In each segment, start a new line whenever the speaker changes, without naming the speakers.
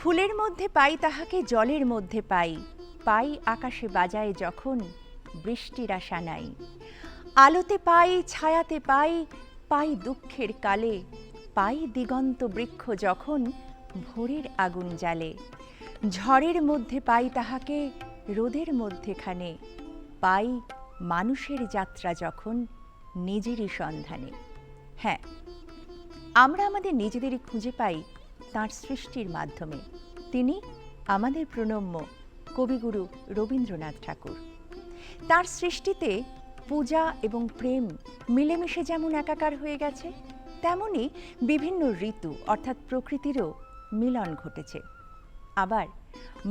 ফুলের মধ্যে পাই তাহাকে, জলের মধ্যে পাই, পাই আকাশে বাজায় যখন বৃষ্টির আশা নাই। আলোতে পাই, ছায়াতে পাই, পাই দুঃখের কালে, পাই দিগন্ত বৃক্ষ যখন ভোরের আগুন জ্বালে। ঝড়ের মধ্যে পাই তাহাকে, রোদের মধ্যেখানে, পাই মানুষের যাত্রা যখন নিজেরই সন্ধানে। হ্যাঁ, আমরা আমাদের নিজেদেরই খুঁজে পাই তাঁর সৃষ্টির মাধ্যমে। তিনি আমাদের প্রণম্য কবিগুরু রবীন্দ্রনাথ ঠাকুর। তাঁর সৃষ্টিতে পূজা এবং প্রেম মিলেমিশে যেমন একাকার হয়ে গেছে, তেমনি বিভিন্ন ঋতু অর্থাৎ প্রকৃতিরও মিলন ঘটেছে। আবার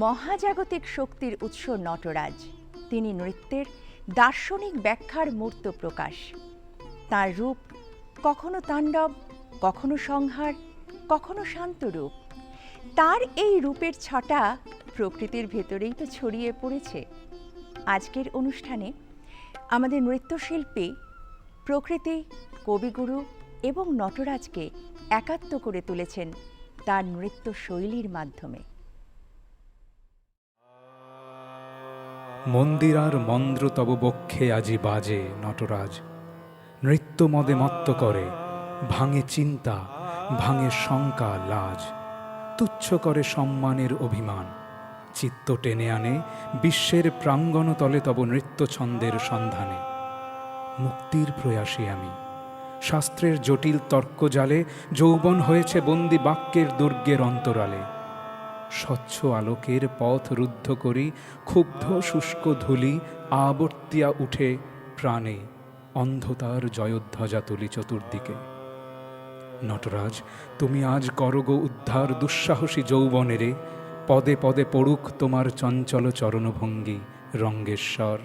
মহাজাগতিক শক্তির উৎস নটরাজ, তিনি নৃত্যের দার্শনিক ব্যাখ্যার মূর্ত প্রকাশ। তাঁর রূপ কখনো তাণ্ডব, কখনো সংহার, কখনো শান্ত রূপ। তার এই রূপের ছটা প্রকৃতির ভেতরেই তো ছড়িয়ে পড়েছে। আজকের অনুষ্ঠানে আমাদের নৃত্যশিল্পী প্রকৃতি, কবিগুরু এবং নটরাজকে একাত্ম করে তুলেছেন তার নৃত্য শৈলীর মাধ্যমে।
মন্দিরার মন্দ্র তব বক্ষে আজি বাজে নটরাজ, নৃত্য মদে মত্ত করে, ভাঙে চিন্তা, ভাঙে শঙ্কা লাজ, তুচ্ছ করে সম্মানের অভিমান, চিত্ত টেনে আনে বিশ্বের প্রাঙ্গণতলে তব নৃত্য ছন্দের সন্ধানে। মুক্তির প্রয়াসী আমি, শাস্ত্রের জটিল তর্কজালে যৌবন হয়েছে বন্দি বাক্যের দুর্গের অন্তরালে। স্বচ্ছ আলোকের পথ রুদ্ধ করি, ক্ষুব্ধ শুষ্ক ধূলি আবর্তিয়া উঠে প্রাণে, অন্ধতার জয়োধ্বজা তুলি চতুর্দিকে। নটরাজ, তুমি আজ করগো উদ্ধার দুঃসাহসী যৌবনেরে, পদে পদে পড়ুক তোমার চঞ্চল চরণভঙ্গি রঙ্গেশ্বর।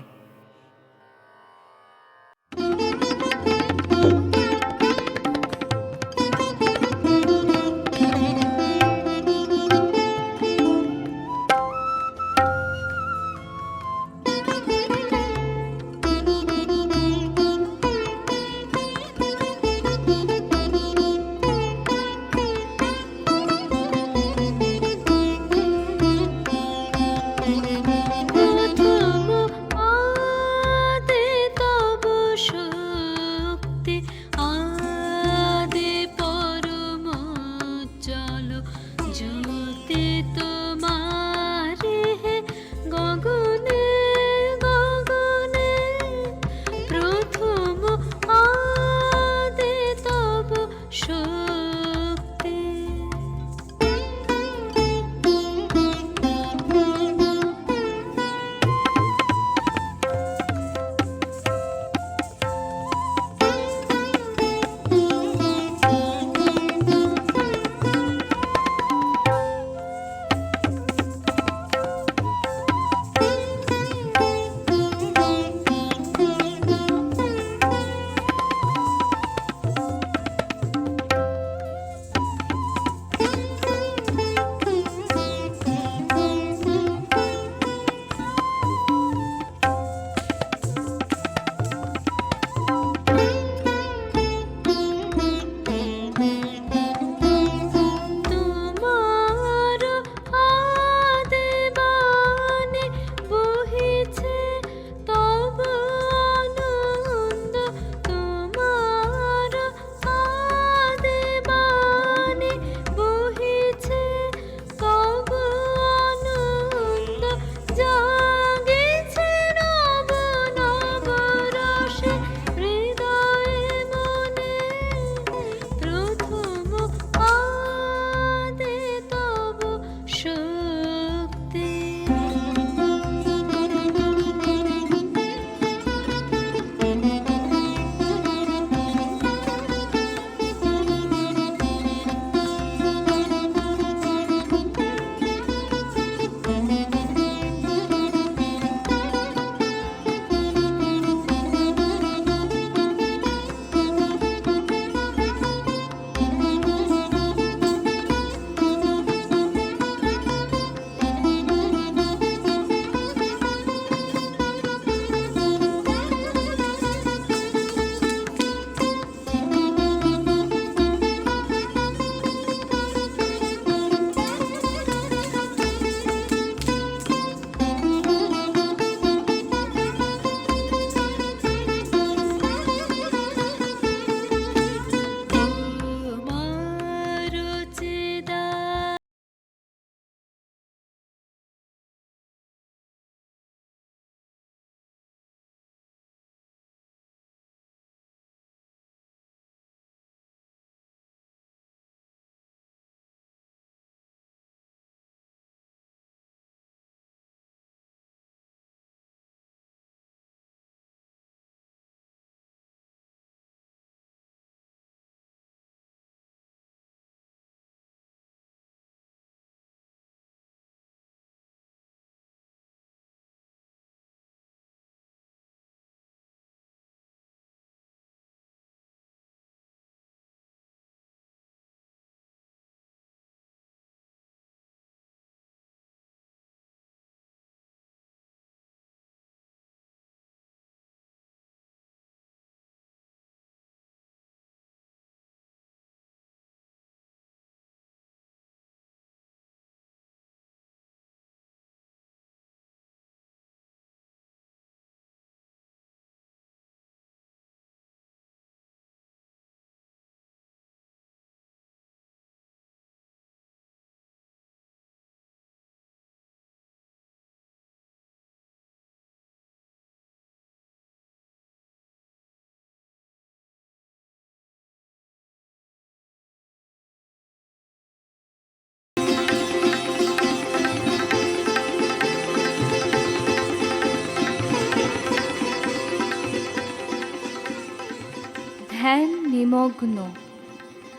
মগ্ন,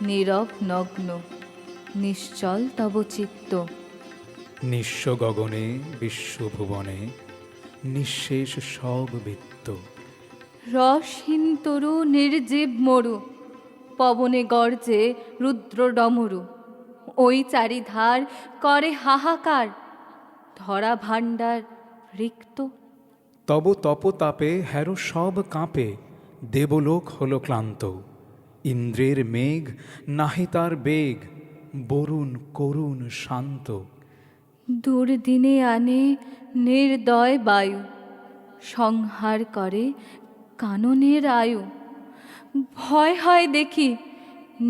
নীরব নগ্ন, নিশ্চল তব চিত্ত।
নিঃস্ব গগনে বিশ্বভুবনে নিঃশেষ সব বৃত্ত।
রসহীন তরু নির্জীব মরু, পবনে গর্জে রুদ্র ডমরু। ওই চারিধার করে হাহাকার, ধরা ভাণ্ডার রিক্ত।
তব তপতাপে হেরো সব কাঁপে, দেবলোক হলো ক্লান্ত। ইন্দ্রের মেঘ নাহি তার বেগ, বরুণ করুণ শান্ত।
দুর্দিনে আনে নির্দয় বায়ু, সংহার করে কাননের আয়ু। ভয় হয় দেখি,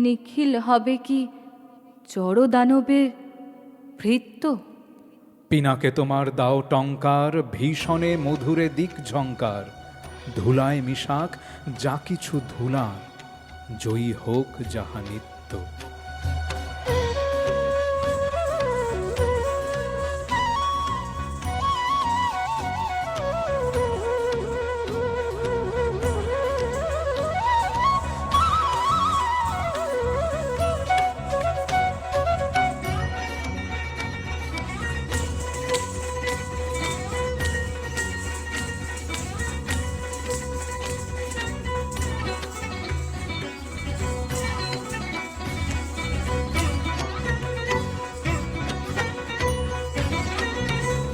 নিখিল হবে কি জড় দানবের ভৃত্য।
পিনাকে তোমার দাও টঙ্কার, ভীষণে মধুরে দিক ঝঙ্কার। ধুলায় মিশাক যা কিছু ধুলা, জয়ী হোক যাহা নিত্য।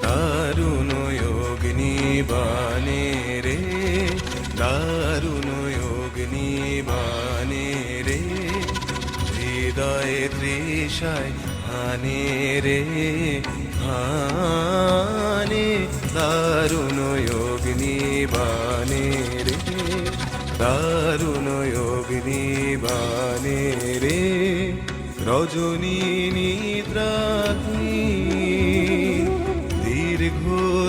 দারুণ অগ্নিবাণে রে, দারুণ অগ্নিবাণে রে, হৃদয়ে তৃষায় হানে রে হানে। দারুণ অগ্নিবাণে রে, দারুণ অগ্নিবাণে রে, রজনী নিদ্রাহীন দীর্ঘ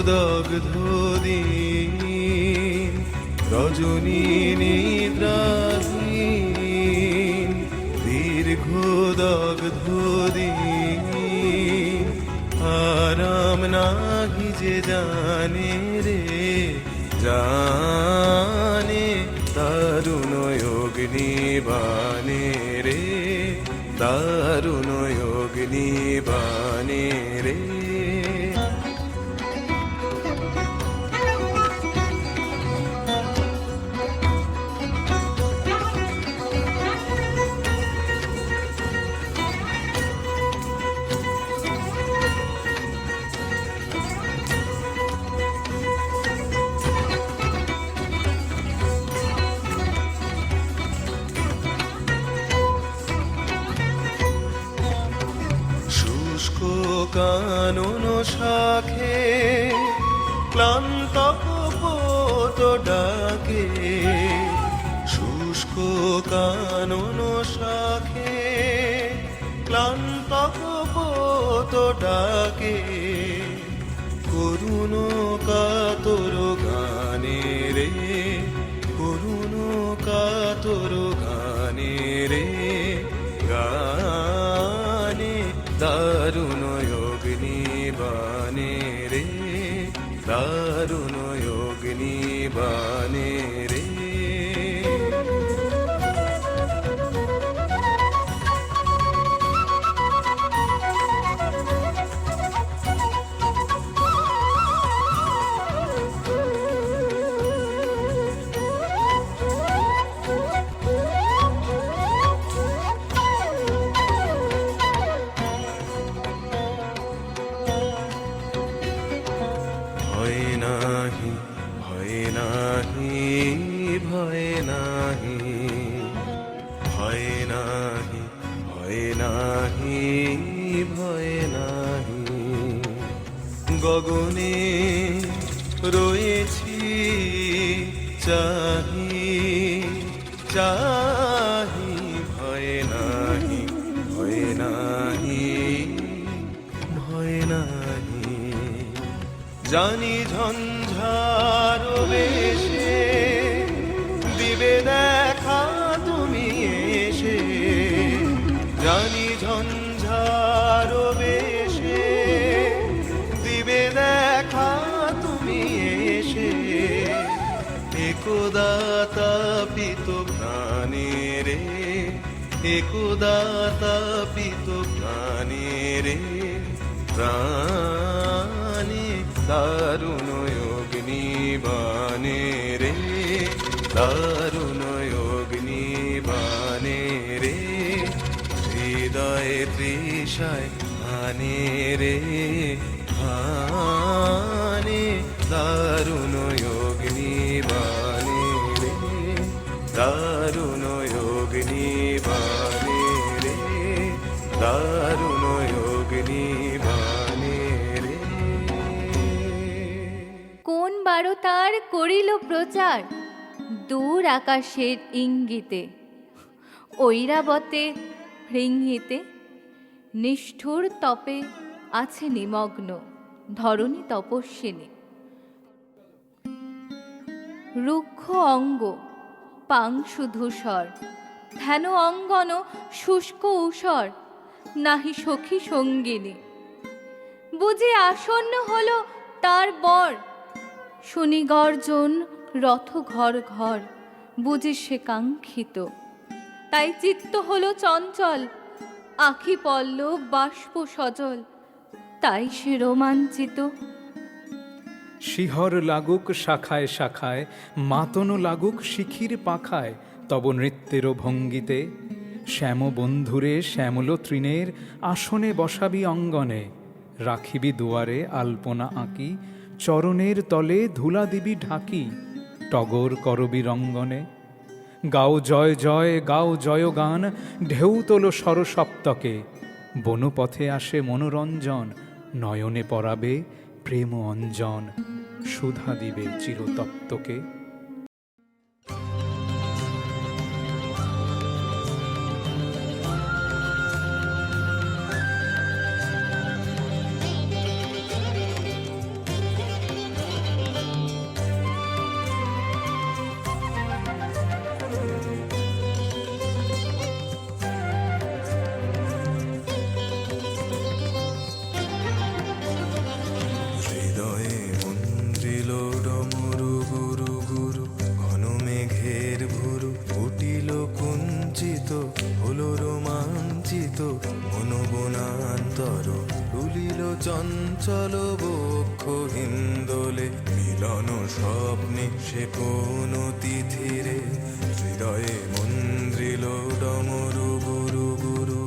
দগ্ধ দিন। রজনী নিদ্রাহীন দীর্ঘ দগ্ধ দিন। আরাম নাহি যে জানে রে জানে। দারুণ অগ্নিবাণে রে, দারুণ অগ্নিবাণে রে। শুষ্ক কানন শাখে ক্লান্ত কপোত ডাকে। শুষ্ক কানন শাখে ক্লান্ত কপোত ডাকে। করুণ কাতর গানে রে, করুণ কাতর গানে রে গানে। দারুণ অগ্নিবাণে রে, দারুণ অগ্নিবাণে রে। ভয় নাহি, ভয় নাহি, ভয় নাহি, ভয় নাহি, ভয় নাহি, ভয় নাহি। গগনে রয়েছি চাহি চাহি। ভয় নাহি, ভয় নাহি, ভয় নাহি। জানি ঝঞ্ঝার বেশে দিবে দেখা তুমি এসে। জানি ঝঞ্ঝার বেশে দিবে দেখা তুমি এসে। একদা তাপিত প্রাণে রে, একদা তাপিত প্রাণেরে প্রাণে দারুণ অগ্নিবাণে রে দারুণ অগ্নিবাণে রে হৃদয়ে তৃষায় আনে রে আনে দারুণ অগ্নিবাণে রে দারুণ অগ্নিবাণে রে দারুণ অগ্নিবাণে রে।
কোন বারতার করিল প্রচার দূর আকাশের ইঙ্গিতে, ঐরাবতে ভৃঙ্গিতে নিষ্ঠুর তপে আছে নিমগ্ন ধরণী তপস্বিনী। রুক্ষ অঙ্গ পাংশু ধূসর ধ্যান অঙ্গন শুষ্ক ঊষর নাহি সখী সঙ্গিনী। বুঝি আসন্ন হলো তার বর, শুনি গর্জন রথ ঘর ঘর, বুঝি সে কাঙ্ক্ষিত। তাই চিত্ত হলো চঞ্চল, আখি পল্লব বাষ্প সজল, তাই সে রোমাঞ্চিত।
শিহর লাগুক শাখায় শাখায়, মাতন লাগুক শিখির পাখায়, তব নৃত্যেরও ভঙ্গিতে। শ্যাম বন্ধুরে শ্যামল তৃণের আসনে বসাবি অঙ্গনে, রাখিবি দুয়ারে আলপনা আঁকি, চরণের তলে ধুলা দিবি ঢাকি, টগর করবি রঙ্গনে। গাও জয় জয় গাও জয়গান, ঢেউ তোলো সরসপ্তকে, বনপথে আসে মনোরঞ্জন, নয়নে পরাবে প্রেম অঞ্জন, সুধা দিবে চিরতপ্তকে।
হৃদয়ে মন্দ্রিল ডমরু গুরু গুরু, ঘন মেঘের ভুরু উঠিল কুঞ্চিত, হলো রোমাঞ্চিত মনোবনান্তর, তুলিল চঞ্চল বক্ষ হিন্দোলে, মিলন স্বপ্নে সে কোন তিথিরে। হৃদয়ে মন্দ্রিল ডমরু গুরু গুরু।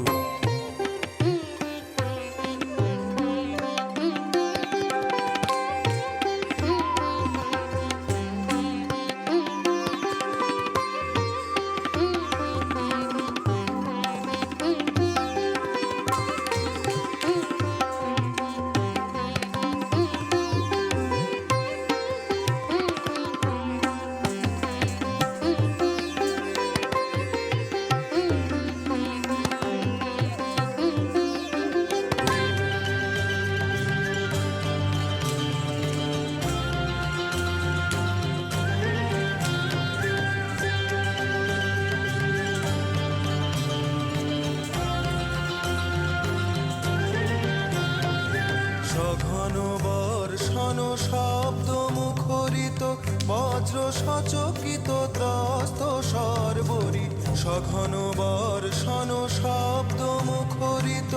সঘন বর্ষণ শব্দ মুখরিত, বজ্র সচকিত ত্রস্ত সর্বরি। সঘন বর্ষণ শব্দ মুখরিত,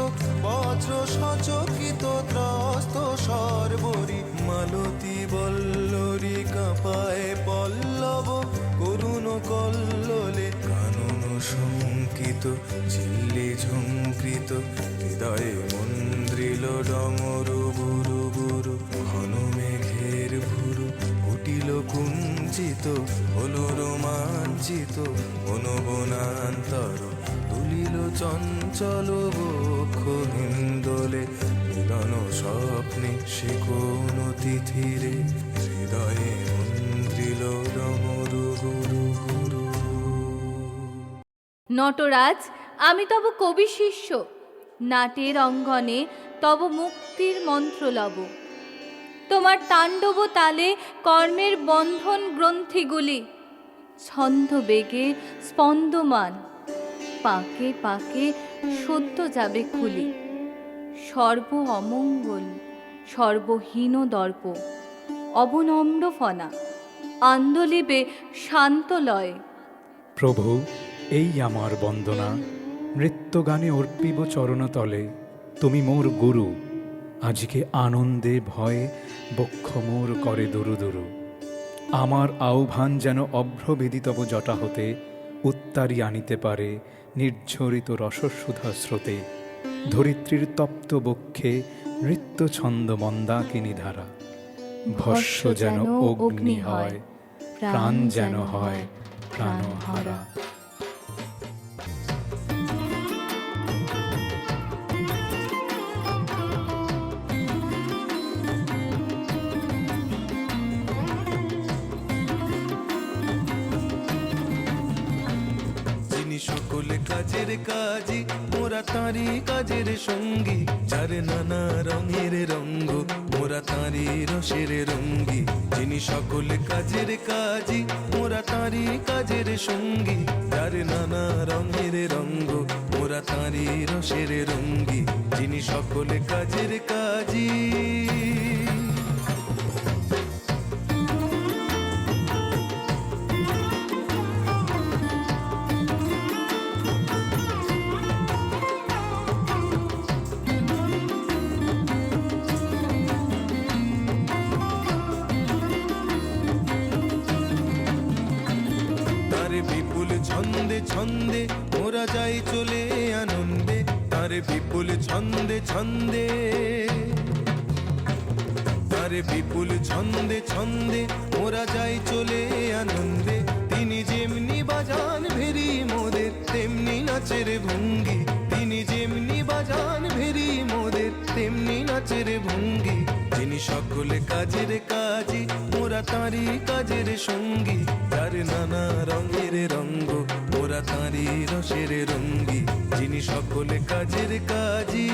বজ্র সচকিত ত্রস্ত সর্বরি। মালতী বল্লরী কাঁপায় পল্লব, করুণ কল্লোলে কানন শঙ্কিত, ঝিল্লি ঝঙ্কৃত। হৃদয়ে মন্দ্রিল ডমরু গুরু গুরু, ঘন মেঘের ভুরু উঠিল কুঞ্চিত, হলো রোমাঞ্চিত বনবনান্তর, তুলিল চঞ্চল বক্ষ হিন্দোলে, মিলন স্বপ্নে সে কোন তিথিরে। হৃদয়ে মন্দ্রিল ডমরু গুরু গুরু।
নটরাজ, আমি তব কবি শিষ্য, নাটের অঙ্গনে তব মুক্তির মন্ত্র লব। তোমার তাণ্ডব তালে কর্মের বন্ধন গ্রন্থিগুলি ছন্দ বেগে স্পন্দমান, পাকে পাকে সত্য যাবে খুলি। সর্ব অমঙ্গল সর্বহীন দর্প, অবনম্র ফনা আন্দোলিবে শান্ত লয়।
প্রভু, এই আমার বন্দনা, নৃত্যগানে অর্পিব চরণতলে, তুমি মোর গুরু, আজকে আনন্দে ভয়ে বক্ষ মোর করে দুরু দুরু। আমার আহ্বান যেন অভ্রবেদী তব জটা হতে উত্তারি আনিতে পারে নির্ঝরিত রসসুধা স্রোতে। ধরিত্রীর তপ্ত বক্ষে নৃত্য ছন্দ মন্দাকিনী ধারা। ভস্য যেন অগ্নি হয়, প্রাণ যেন হয় প্রাণহারা।
যিনি সকলে কাজের কাজী, মোরা তাঁরই কাজের সঙ্গী। যার নানা রঙের রঙ্গ, মোরা তাঁরই রসের রঙ্গী। যিনি সকলে কাজের কাজী, মোরা তাঁরই কাজের সঙ্গী। যার নানা রঙের রঙ্গ, মোরা তাঁরই রসের রঙ্গী। যিনি সকলে কাজের কাজী। তার বিপুল ছন্দে ছন্দে মোরা যাই চলে আনন্দে। তার বিপুল ছন্দে ছন্দে, তার বিপুল ছন্দে ছন্দে মোরা যাই চলে আনন্দে। তিনি যেমনি বাজান ভেরি মোদের, তেমনি নাচের ভঙ্গি। তিনি যেমনি বাজান ভেরি মোদের, তেমনি নাচের ভঙ্গি। যিনি সকলে কাজের কাজী, মোরা তাঁরই কাজের সঙ্গী। যার নানা রঙের রঙ্গ, মোরা তাঁরই রসের রঙ্গী। যিনি সকলে কাজের কাজী।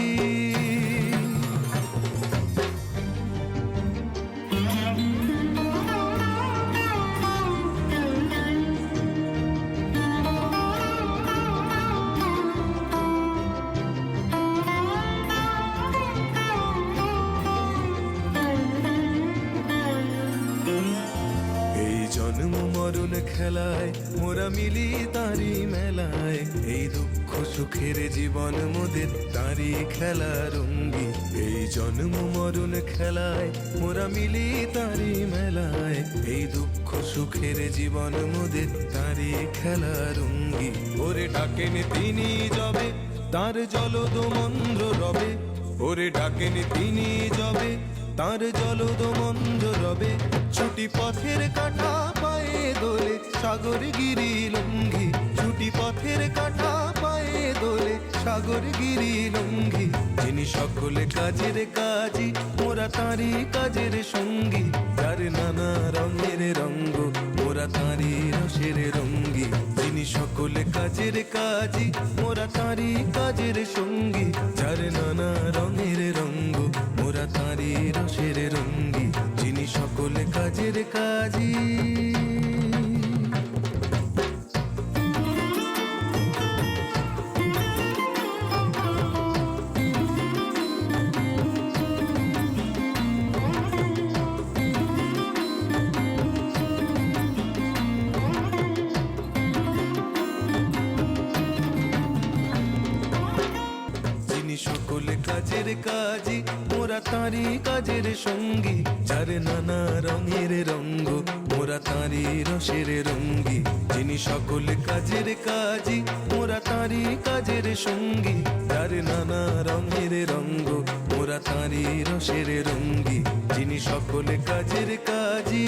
এই জন্ম মরণ খেলায় মোরা মিলি তারি মেলায়। এই দুঃখ সুখের জীবন মোদের তারি খেলা রঙ্গি। এই জন্ম মরণ খেলায় মোরা মিলি তারি মেলায়। এই দুঃখ সুখের জীবন মোদের তারি খেলা রঙ্গি। ওরে ডাকেন তিনি যবে, তার জলদ মন্দ্র রবে। ওরে ডাকেন তিনি যবে, তার জলদ মন্দ্র রবে। ছুটি পথের কাঁটা পায়ে দোলে, সাগর গিরি লঙ্ঘি। ছুটি পথের কাঁটা পায়ে দোলে, সাগর গিরি লঙ্ঘি। যিনি সকলে কাজের কাজী, মোরা তাঁরই কাজের সঙ্গী। যার নানা রঙের রঙ্গ, মোরা তাঁরই রসের রঙ্গী। যিনি সকলে কাজের কাজী, মোরা তাঁরই কাজের সঙ্গী। যার নানা রঙের রঙ্গ, মোরা তাঁরই রসের রঙ্গী। যিনি সকলে কাজের কাজী। যিনি সকলে কাজের কাজী, মোরা তাঁরই কাজের সঙ্গী। যার নানা রঙের রঙ্গ, মোরা তাঁরই রসের রঙ্গী। যিনি সকলে কাজের কাজী, মোরা তাঁরই কাজের সঙ্গী। যার নানা রঙের রঙ্গ, মোরা তাঁরই রসের রঙ্গী। যিনি সকলে কাজের কাজী।